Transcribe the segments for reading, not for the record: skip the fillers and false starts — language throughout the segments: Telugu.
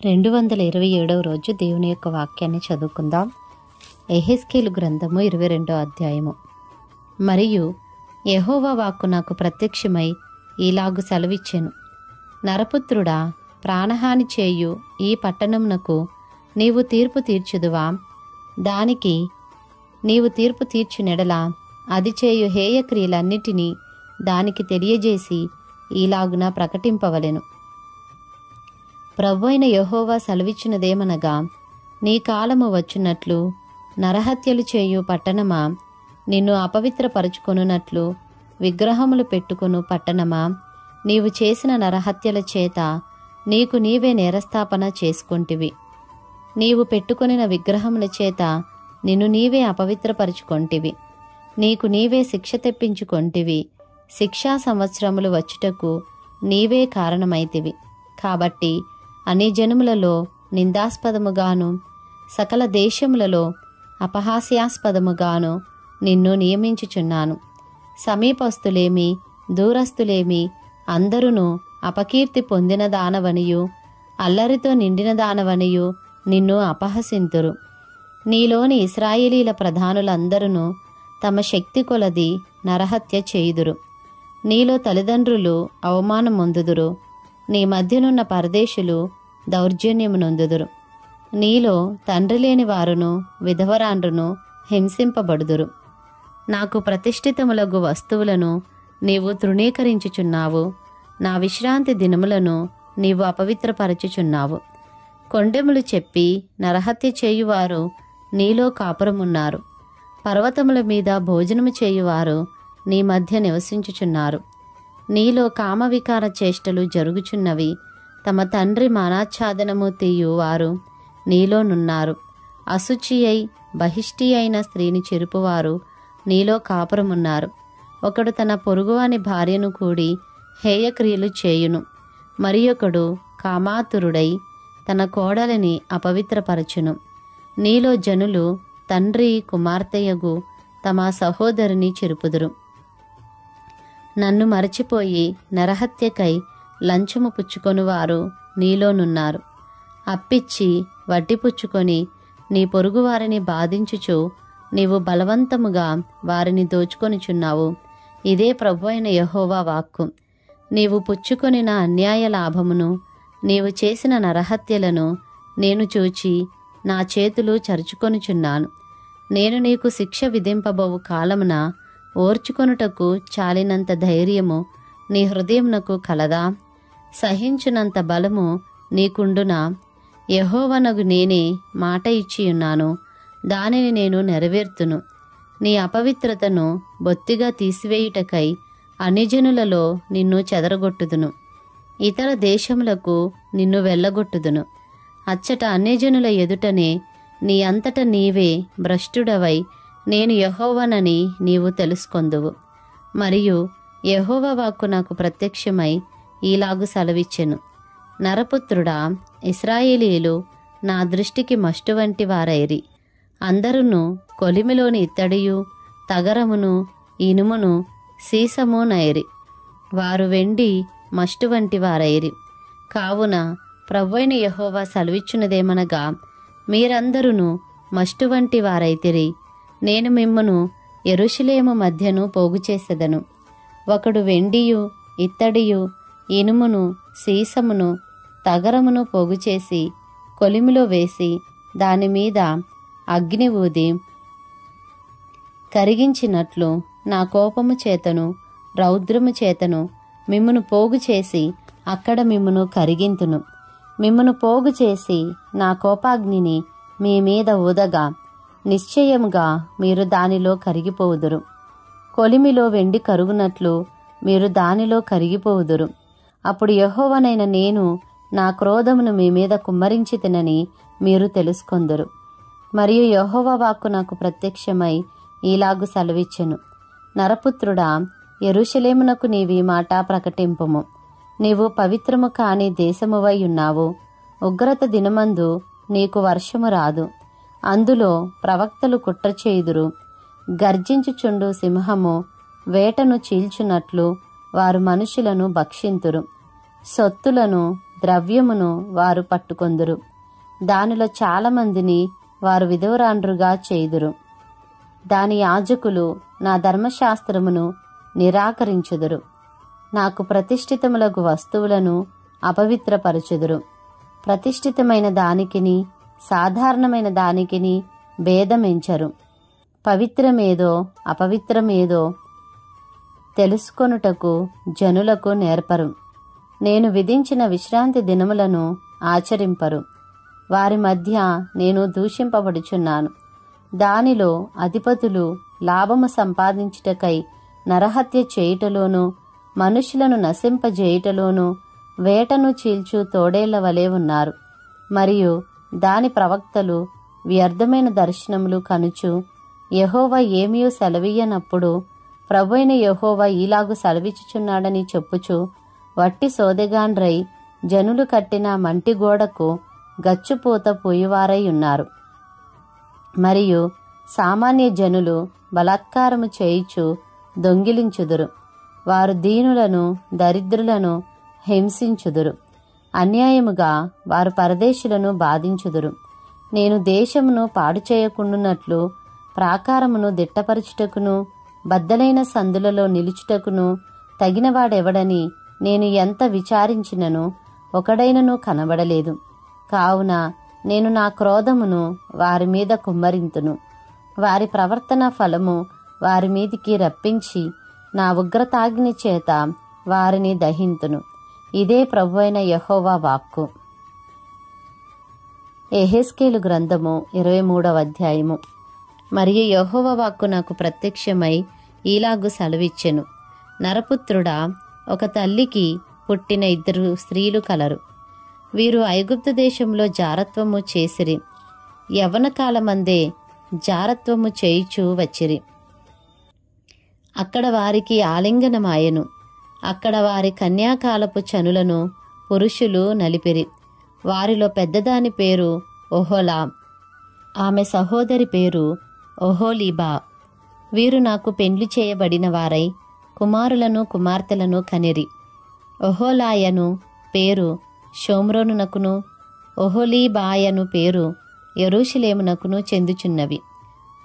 227వ రోజు దేవుని యొక్క వాక్యాన్ని చదువుకుందాం. యెహెజ్కేలు గ్రంథము 22వ అధ్యాయము. మరియు యెహోవా వాక్కు నాకు ప్రత్యక్షమై ఈలాగు సెలవిచ్చెను, నరపుత్రుడా, ప్రాణహాని చేయు ఈ పట్టణమునకు నీవు తీర్పు తీర్చుదువా? దానికి నీవు తీర్పు తీర్చునెడల అది చేయు హేయక్రియలన్నిటినీ దానికి తెలియజేసి ఈలాగున ప్రకటింపవలెను. ప్రభువైన యెహోవా సెలవిచ్చినదేమనగా, నీ కాలము వచ్చునట్లు నరహత్యలు చేయు పట్టణమా, నిన్ను అపవిత్రపరుచుకొనున్నట్లు విగ్రహములు పెట్టుకొను పట్టణమా, నీవు చేసిన నరహత్యల చేత నీకు నీవే నేరస్థాపన చేసుకొంటివి. నీవు పెట్టుకొనిన విగ్రహముల చేత నిన్ను నీవే అపవిత్రపరుచుకొంటివి. నీకు నీవే శిక్ష తెప్పించుకొంటివి. శిక్షా సంవత్సరములు వచ్చుటకు నీవే కారణమైతివి. కాబట్టి అన్ని జనములలో నిందాస్పదముగాను సకల దేశములలో అపహాస్యాస్పదముగాను నిన్ను నియమించుచున్నాను. సమీపస్తులేమి దూరస్తులేమి అందరూ అపకీర్తి పొందిన దానవనియు అల్లరితో నిండిన దానవనియు నిన్ను అపహసింతురు. నీలోని ఇశ్రాయేలీల ప్రధానులందరూ తమ శక్తి కొలది నరహత్య చేయుదురు. నీలో తల్లిదండ్రులు అవమానమొందుదురు. నీ మధ్యనున్న పరదేశులు దౌర్జన్యమునొందుదురు. నీలో తండ్రి లేని వారును విధవరాండ్రును హింసింపబడుదురు. నాకు ప్రతిష్ఠితములగు వస్తువులను నీవు తృణీకరించుచున్నావు. నా విశ్రాంతి దినములను నీవు అపవిత్రపరచుచున్నావు. కొండెములు చెప్పి నరహత్య చేయువారు నీలో కాపురమున్నారు. పర్వతముల మీద భోజనము చేయువారు నీ మధ్య నివసించుచున్నారు. నీలో కామవికార చేష్టలు జరుగుచున్నవి. తమ తండ్రి మానాచ్ఛాదనము తీయువారు నీలోనున్నారు. అశుచి అయి బహిష్టి అయిన స్త్రీని చెరుపువారు నీలో కాపురమున్నారు. ఒకడు తన పొరుగువాని భార్యను కూడి హేయక్రియలు చేయును. మరి ఒకడు కామాతురుడై తన కోడలిని అపవిత్రపరచును. నీలో జనులు తండ్రి కుమార్తెయగు తమ సహోదరిని చెరుపుదురు. నన్ను మరచిపోయి నరహత్యకై లంచము పుచ్చుకొనువారు నీలోనున్నారు. అప్పిచ్చి వడ్డీ పుచ్చుకొని నీ పొరుగువారిని బాధించుచు నీవు బలవంతముగా వారిని దోచుకొనుచున్నావు. ఇదే ప్రభువైన యెహోవా వాక్కు. నీవు పుచ్చుకొనిన అన్యాయ లాభమును నీవు చేసిన నరహత్యలను నేను చూచి నా చేతులు చరుచుకొనుచున్నాను. నేను నీకు శిక్ష విధింపబోవు కాలమున ఓర్చుకొనుటకు చాలినంత ధైర్యము నీ హృదయమునకు కలదా? సహించునంత బలము నీకుండునా? యెహోవానగు నేనే మాట ఇచ్చియున్నాను, దానిని నేను నెరవేర్తును. నీ అపవిత్రతను బొత్తిగా తీసివేయుటకై అన్యజనులలో నిన్ను చెదరగొట్టుదును. ఇతర దేశములకు నిన్ను వెళ్ళగొట్టుదును. అచ్చట అన్యజనుల ఎదుటనే నీ అంతట నీవే భ్రష్టుడవై నేను యెహోవానని నీవు తెలుసుకొందువు. మరియు యెహోవా వాక్కు నాకు ప్రత్యక్షమై ఈలాగు సెలవిచ్చెను, నరపుత్రుడా, ఇశ్రాయేలీయులు నా దృష్టికి మష్టు వంటి వారైరి. అందరును కొలిమిలోని ఇత్తడియు తగరమును ఇనుమును సీసము నైరి. వారు వెండి మష్టు వంటి వారైరి. కావున ప్రభువైన యెహోవా సెలవిచ్చున్నదేమనగా, మీరందరూ మష్టు వంటి వారైతిరి. నేను మిమ్మును యెరూషలేము మధ్యను పోగు చేసెదను. ఒకడు వెండియు ఇత్తడియు ఇనుమును సీసమును తగరమును పోగు చేసి కొలిమిలో వేసి దానిమీద అగ్ని ఊది కరిగించినట్లు నా కోపము చేతను రౌద్రము చేతను మిమ్మును పోగు చేసి అక్కడ మిమ్మును కరిగింతును. మిమ్మును పోగు చేసి నా కోపాగ్నిని మీ మీద ఊదగా నిశ్చయముగా మీరు దానిలో కరిగిపోవుదురు. కొలిమిలో వెండి కరుగునట్లు మీరు దానిలో కరిగిపోవుదురు. అప్పుడు యెహోవానైన నేను నా క్రోధమును మీ మీద కుమ్మరించితినని మీరు తెలుసుకొందురు. మరియు యెహోవా వాక్కు నాకు ప్రత్యక్షమై ఈలాగు సెలవిచ్చెను, నరపుత్రుడా, యెరూషలేమునకు నీవీ మాట ప్రకటింపుము. నీవు పవిత్రము కాని దేశమువై ఉన్నావు. ఉగ్రత దినమందు నీకు వర్షము రాదు. అందులో ప్రవక్తలు కుట్ర చేయుదురు. గర్జించుచుండు సింహము వేటను చీల్చునట్లు వారు మనుషులను భక్షింతురు. సొత్తులను ద్రవ్యమును వారు పట్టుకొందురు. దానిలో చాలామందిని వారు విధవరాండ్రుగా చేయుదురు. దాని యాజకులు నా ధర్మశాస్త్రమును నిరాకరించుదురు. నాకు ప్రతిష్ఠితములగు వస్తువులను అపవిత్రపరచుదురు. ప్రతిష్ఠితమైన దానికిని సాధారణమైన దానికిని భేదమెంచరు. పవిత్రమేదో అపవిత్రమేదో తెలుసుకొనుటకు జనులకు నేర్పరు. నేను విధించిన విశ్రాంతి దినములను ఆచరింపరు. వారి మధ్య నేను దూషింపబడుచున్నాను. దానిలో అధిపతులు లాభము సంపాదించుటకై నరహత్య చేయుటలోనూ మనుషులను నశింపజేయుటలోనూ వేటను చీల్చు తోడేళ్ల వలె ఉన్నారు. మరియు దాని ప్రవక్తలు వ్యర్థమైన దర్శనములు కనుచు యెహోవా ఏమీయూ సెలవీయనప్పుడు ప్రభువైన యెహోవా ఈలాగు సెలవిచ్చుచున్నాడని చెప్పుచు వట్టి సోదెగాండ్రై జనులు కట్టిన మంటి గోడకు గచ్చుపూత పోయివారై ఉన్నారు. మరియు సామాన్య జనులు బలాత్కారము చేయుచు దొంగిలించుదురు. వారు దీనులను దరిద్రులను హింసించుదురు. అన్యాయముగా వారు పరదేశులను బాధించుదురు. నేను దేశమును పాడు చేయకుండునట్లు ప్రాకారమును దిట్టపరచుటకును బద్దలైన సందులలో నిలుచుటకును తగినవాడెవడని నేను ఎంత విచారించినను ఒకడైనను కనబడలేదు. కావున నేను నా క్రోధమును వారి మీద కుమ్మరింతును. వారి ప్రవర్తన ఫలము వారి మీదికి రప్పించి నా ఉగ్రతాగ్ని చేత వారిని దహింతును. ఇదే ప్రభువైన యెహోవా వాక్కు. యెహెజ్కేలు గ్రంథము 23వ అధ్యాయము. మరియు యెహోవా వాక్కు నాకు ప్రత్యక్షమై ఈలాగు సెలవిచ్చెను. నరపుత్రుడా, ఒక తల్లికి పుట్టిన 2 స్త్రీలు కలరు. వీరు ఐగుప్తు దేశంలో జారత్వము చేసిరి. యవ్వన కాలమందే జారత్వము చేయుచూ వచ్చిరి. అక్కడ వారికి ఆలింగనమాయెను. అక్కడ వారి కన్యాకాలపు చనులను పురుషులు నలిపిరి. వారిలో పెద్దదాని పేరు ఒహోలా, ఆమె సహోదరి పేరు ఒహోలీబా. వీరు నాకు పెండ్లి చేయబడిన వారై కుమారులను కుమార్తెలను కనిరి. ఒహోలాయను పేరు షోమ్రోనునకును ఒహోలీబాయను పేరు యెరూషలేమునకును చెందుచున్నవి.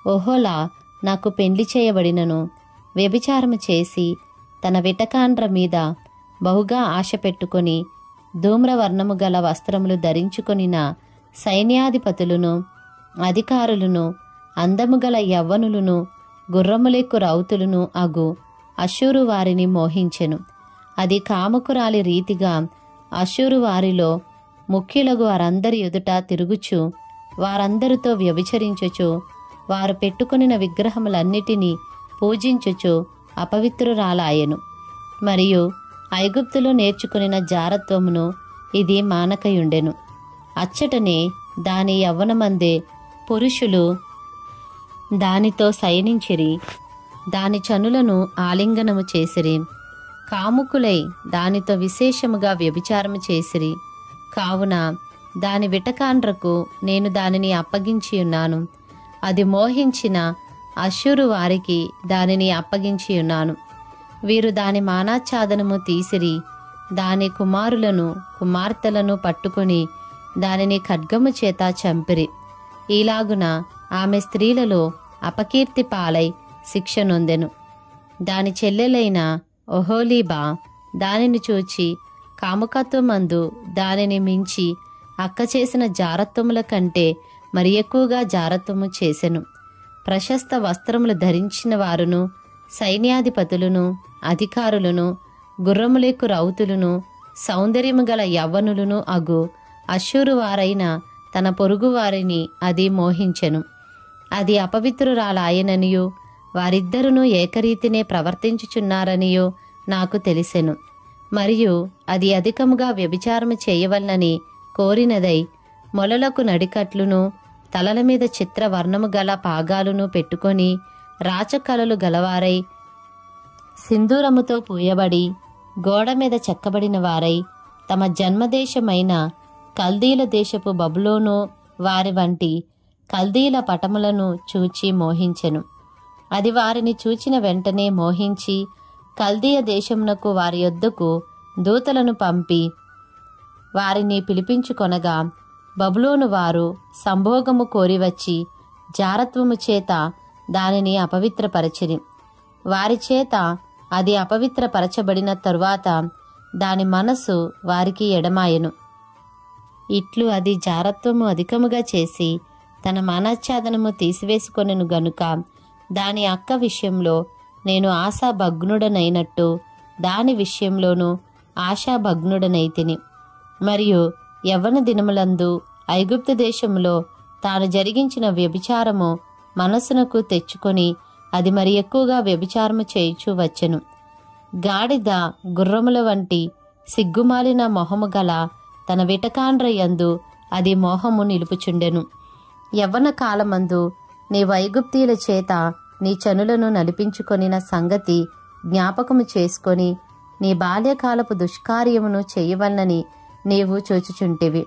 ఒహోలా నాకు పెండ్లి చేయబడినను వ్యభిచారము చేసి తన విటకాండ్ర మీద బహుగా ఆశ పెట్టుకొని ధూమ్రవర్ణము గల వస్త్రములు ధరించుకొనిన సైన్యాధిపతులను అధికారులను అందముగల యవ్వనులను గుర్రములెక్కు రౌతులను అగు అష్షూరు వారిని మోహించెను. అది కాముకురాలి రీతిగా అష్షూరు వారిలో ముఖ్యులగు వారందరి ఎదుట తిరుగుచు వారందరితో వ్యభిచరించుచు వారు పెట్టుకొనిన విగ్రహములన్నిటినీ పూజించుచు అపవిత్రురాలాయెను. మరియు ఐగుప్తులో నేర్చుకొనిన జారత్వమును ఇది మానకయుండెను. అచ్చటనే దాని యవ్వనమందే పురుషులు దానితో శయనించిరి. దాని చనులను ఆలింగనము చేసిరి. కాముకులై దానితో విశేషముగా వ్యభిచారము చేసిరి. కావున దాని విటకాండ్రకు నేను దానిని అప్పగించి ఉన్నాను. అది మోహించిన అష్షూరు వారికి దానిని అప్పగించి ఉన్నాను. వీరు దాని మానాచ్ఛాదనము తీసిరి. దాని కుమారులను కుమార్తెలను పట్టుకొని దానిని ఖడ్గము చేత చంపిరి. ఈలాగున ఆమె స్త్రీలలో అపకీర్తి పాలై శిక్ష నొందెను. దాని చెల్లెలైన ఒహోలీబా దానిని చూచి కాముకత్వమందు దానిని మించి అక్క చేసిన జారత్వముల కంటే మరి ఎక్కువగా జారత్వము చేసెను. ప్రశస్త వస్త్రములు ధరించిన వారును సైన్యాధిపతులను అధికారులను గుర్రములెక్కు రౌతులను సౌందర్యము గల యవ్వనులను అగు అష్షూరు వారైన తన పొరుగు వారిని అది మోహించెను. అది అపవిత్రురాలాయననియు వారిద్దరును ఏకరీతినే ప్రవర్తించుచున్నారనియో నాకు తెలిసెను. మరియు అది అధికముగా వ్యభిచారము చేయవలనని కోరినదై మొలలకు నడికట్లును తలల మీద చిత్రవర్ణము గల పాగాలును పెట్టుకొని రాచకలలు గలవారై సింధూరముతో పూయబడి గోడ మీద చెక్కబడిన వారై తమ జన్మదేశమైన కల్దీల దేశపు బబులోను వారి వంటి కల్దీల పటములను చూచి మోహించెను. అది వారిని చూచిన వెంటనే మోహించి కల్దీయ దేశమునకు వారి యొద్దకు దూతలను పంపి వారిని పిలిపించుకొనగా బబులోను వారు సంభోగము కోరివచ్చి జారత్వము చేత దానిని అపవిత్రపరచిరి. వారి చేత అది అపవిత్రపరచబడిన తరువాత దాని మనసు వారికి ఎడమాయెను. ఇట్లు అది జారత్వము అధికముగా చేసి తన మనశ్చాదనము తీసివేసుకొనెను గనుక దాని అక్క విషయంలో నేను ఆశాభగ్నుడనైనట్టు దాని విషయంలోనూ ఆశాభగ్నుడనైతిని. మరియు యవ్వన దినములందు ఐగుప్తు దేశములో తాను జరిగించిన వ్యభిచారము మనసునకు తెచ్చుకొని అది మరి ఎక్కువగా వ్యభిచారము చేయుచూ వచ్చెను. గాడిద గుర్రముల వంటి సిగ్గుమాలిన మొహము గల తన విటకాండ్రయందు అది మోహము నిలుపుచుండెను. యవ్వన కాలమందు నీవు ఐగుప్తీయుల చేత నీ చనులను నలిపించుకొనిన సంగతి జ్ఞాపకము చేసుకొని నీ బాల్యకాలపు దుష్కార్యమును చేయవలనని నీవు చూచుచుంటివి.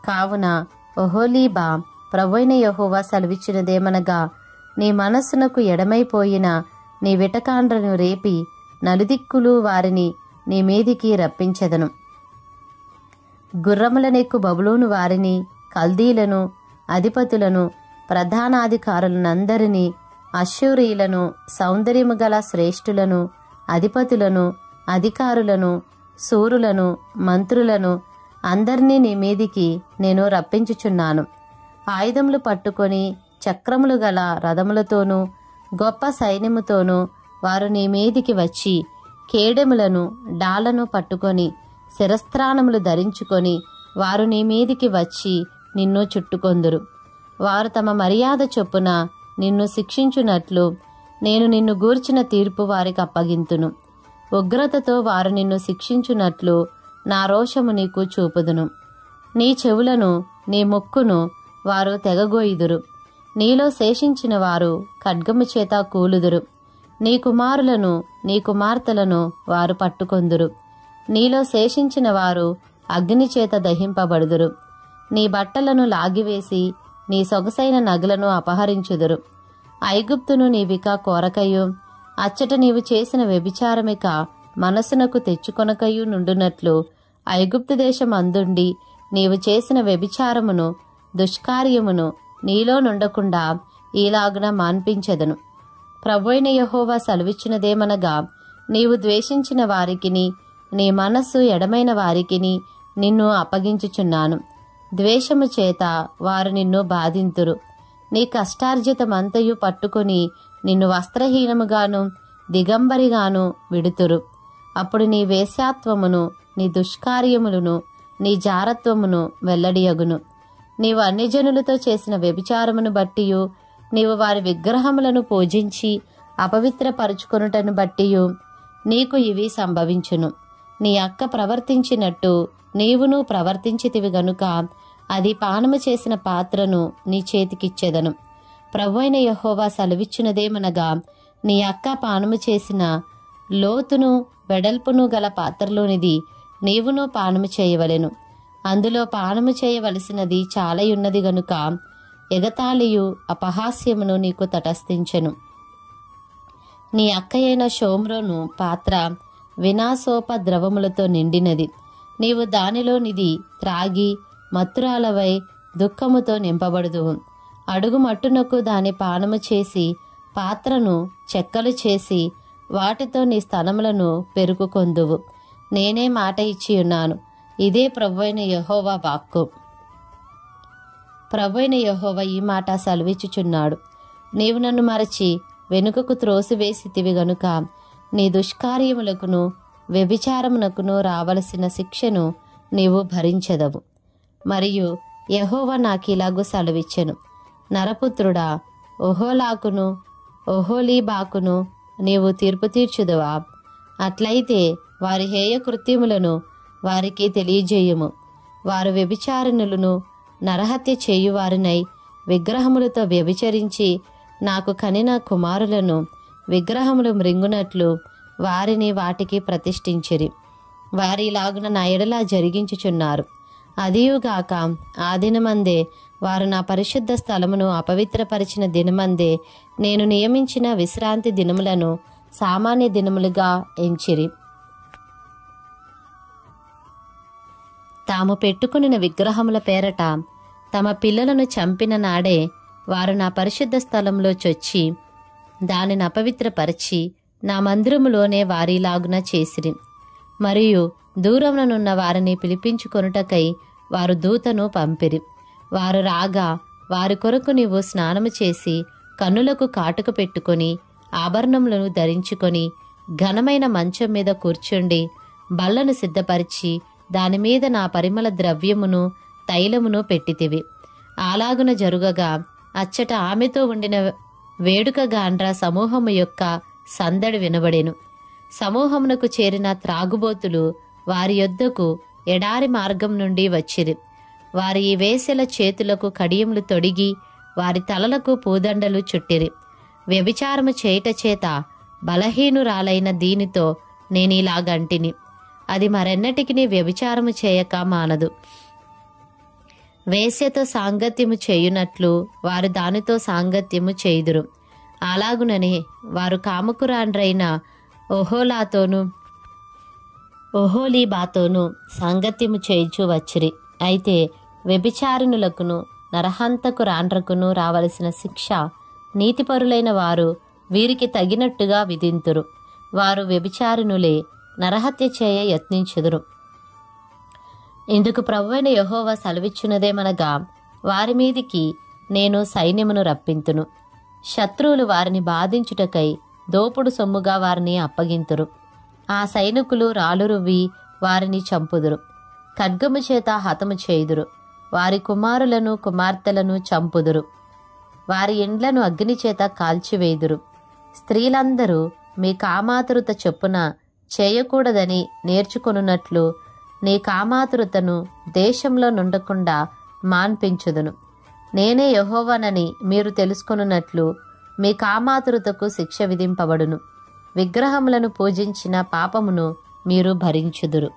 కావున ఒహోలీబా, ప్రభువైన యెహోవా సెలవిచ్చినదేమనగా, నీ మనస్సునకు ఎడమైపోయిన నీ విటకాండ్రను రేపి నలుదిక్కులు వారిని నీ మీదికి రప్పించెదను. గుర్రములనెక్కు బబులోను వారిని, కల్దీలను, అధిపతులను, ప్రధానాధికారులనందరినీ, అశ్షూరీయులను, సౌందర్యము గల శ్రేష్ఠులను, అధిపతులను, అధికారులను, శూరులను, మంత్రులను అందరినీ నీ మీదికి నేను రప్పించుచున్నాను. ఆయుధములు పట్టుకొని చక్రములు గల రథములతోనూ గొప్ప సైన్యముతోనూ వారు నీ మీదికి వచ్చి కేడెములను డాళ్లను పట్టుకొని శిరస్త్రాణములు ధరించుకొని వారు నీ మీదికి వచ్చి నిన్ను చుట్టుకొందురు. వారు తమ మర్యాద చొప్పున నిన్ను శిక్షించునట్లు నేను నిన్ను గూర్చిన తీర్పు వారికి అప్పగింతును. ఉగ్రతతో వారు నిన్ను శిక్షించునట్లు నా రోషము నీకు చూపుదును. నీ చెవులను నీ ముక్కును వారు తెగగోయుదురు. నీలో శేషించిన వారు ఖడ్గము చేత కూలుదురు. నీ కుమారులను నీ కుమార్తెలను వారు పట్టుకొందురు. నీలో శేషించిన వారు అగ్ని చేత దహింపబడుదురు. నీ బట్టలను లాగివేసి నీ సొగసైన నగలను అపహరించుదురు. ఐగుప్తును నీవిక కోరకయు అచ్చట నీవు చేసిన వ్యభిచారమిక మనసునకు తెచ్చుకొనకయు నుండునట్లు ఐగుప్తు దేశం అందుండి నీవు చేసిన వ్యభిచారమును దుష్కార్యమును నీలో నుండకుండా ఈలాగున మాన్పించెదను. ప్రభువైన యెహోవా సెలవిచ్చినదేమనగా, నీవు ద్వేషించిన వారికిని నీ మనస్సు ఎడమైన వారికిని నిన్ను అప్పగించుచున్నాను. ద్వేషము చేత వారు నిన్ను బాధింతురు. నీ కష్టార్జితమంతయు పట్టుకొని నిన్ను వస్త్రహీనముగాను దిగంబరిగాను విడుతురు. అప్పుడు నీ వేశ్యాత్వమును నీ దుష్కార్యములను నీ జారత్వమును వెల్లడియగును. నీవు అన్యజనులతో చేసిన వ్యభిచారమును బట్టియు నీవు వారి విగ్రహములను పూజించి అపవిత్రపరుచుకొనుటను బట్టియు నీకు ఇవి సంభవించును. నీ అక్క ప్రవర్తించినట్టు నీవును ప్రవర్తించితివి గనుక అది పానము చేసిన పాత్రను నీ చేతికిచ్చెదను. ప్రభువైన యెహోవా సెలవిచ్చినదేమనగా, నీ అక్క పానము చేసిన లోతును వెడల్పును గల పాత్రలోనిది నీవును పానము చేయవలెను. అందులో పానము చేయవలసినది చాలయున్నది గనుక ఎగతాళియు అపహాస్యమును నీకు తటస్థించెను. నీ అక్కయైన షోమ్రోను పాత్ర వినాశోపద్రవములతో నిండినది. నీవు దానిలోనిది త్రాగి మత్తురాలవై దుఃఖముతో నింపబడుదువు. అడుగు మట్టునకు దాని పానము చేసి పాత్రను చెక్కలు చేసి వాటితో నీ స్తనములను పెరుకుకొందువు. నేనే మాట ఇచ్చి ఉన్నాను. ఇదే ప్రభువైన యెహోవా వాక్కు. ప్రభువైన యెహోవా ఈ మాట సెలవిచ్చుచున్నాడు. నీవు నన్ను మరచి వెనుకకు త్రోసివేసితివి గనుక నీ దుష్కార్యములకును వ్యభిచారమునకును రావలసిన శిక్షను నీవు భరించెదవు. మరియు యెహోవా నాకిలాగు సెలవిచ్చెను, నరపుత్రుడా, ఒహోలాకును ఒహోలీబాకును నీవు తీర్పు తీర్చుదువా? అట్లయితే వారి హేయ కృత్యములను వారికి తెలియజేయుము. వారు వ్యభిచారిణులను నరహత్య చేయువారినై విగ్రహములతో వ్యభిచరించి నాకు కనిన కుమారులను విగ్రహములు మృంగునట్లు వారిని వాటికి ప్రతిష్ఠించిరి. వారిలాగున నా ఎడల జరిగించుచున్నారు. అదియుగాక ఆ దినమందే వారు నా పరిశుద్ధ స్థలమును అపవిత్రపరిచిన దినమందే నేను నియమించిన విశ్రాంతి దినములను సామాన్య దినములుగా ఎంచిరి. తాము పెట్టుకునిన విగ్రహముల పేరట తమ పిల్లలను చంపిన నాడే వారు నా పరిశుద్ధ స్థలంలో చొచ్చి దానిని అపవిత్రపరిచి నా మందిరములోనే వారిలాగున చేసిరి. మరియు దూరముననున్న వారిని పిలిపించుకొనుటకై వారు దూతను పంపిరి. వారు రాగా వారి కొరకు నీవు స్నానము చేసి కన్నులకు కాటుక పెట్టుకొని ఆభరణములను ధరించుకొని ఘనమైన మంచం మీద కూర్చుండి బల్లను సిద్ధపరిచి దానిమీద నా పరిమళ ద్రవ్యమును తైలమును పెట్టితివి. అలాగున జరుగగా అచ్చట ఆమెతో ఉండిన వేడుక గాండ్ర సమూహము యొక్క సందడి వినబడెను. సమూహమునకు చేరిన త్రాగుబోతులు వారి యొద్దకు ఎడారి మార్గం నుండి వచ్చిరి. వారి ఈ వేశ్యల చేతులకు కడియములు తొడిగి వారి తలలకు పూదండలు చుట్టిరి. వ్యభిచారము చేయుట చేత బలహీనురాలైన దీనితో నేనిలాగంటిని, అది మరెన్నటికి వ్యభిచారము చేయక మానదు. వేశ్యతో సాంగత్యము చేయునట్లు వారు దానితో సాంగత్యము చేయుదురు. అలాగుననే వారు కామకురాండ్రైన ఒహోలీబాతోను సాంగత్యము చేయుచు వచ్చిరి. అయితే వ్యభిచారిణులకును నరహంతకురాండ్రకును రావలసిన శిక్ష నీతిపరులైన వారు వీరికి తగినట్టుగా విధింతురు. వారు వ్యభిచారిణులే, నరహత్య చేయ యత్నించుదురు. ఇందుకు ప్రభువైన యెహోవా సెలవిచ్చున్నదేమనగా, వారి మీదికి నేను సైన్యమును రప్పింతును. శత్రువులు వారిని బాధించుటకై దోపుడు సొమ్ముగా వారిని అప్పగింతురు. ఆ సైనికులు రాళ్ళు రువ్వి వారిని చంపుదురు. ఖడ్గము చేత హతము చేయుదురు. వారి కుమారులను కుమార్తెలను చంపుదురు. వారి ఇండ్లను అగ్ని చేత కాల్చివేయుదురు. స్త్రీలందరూ మీ కామాతురత చొప్పున చేయకూడదని నేర్చుకొనున్నట్లు నీ కామాతురతను దేశంలో నుండకుండా మాన్పించుదును. నేనే యెహోవానని మీరు తెలుసుకొనున్నట్లు మీ కామాతురతకు శిక్ష విధింపబడును. విగ్రహములను పూజించిన పాపమును మీరు భరించుదురు.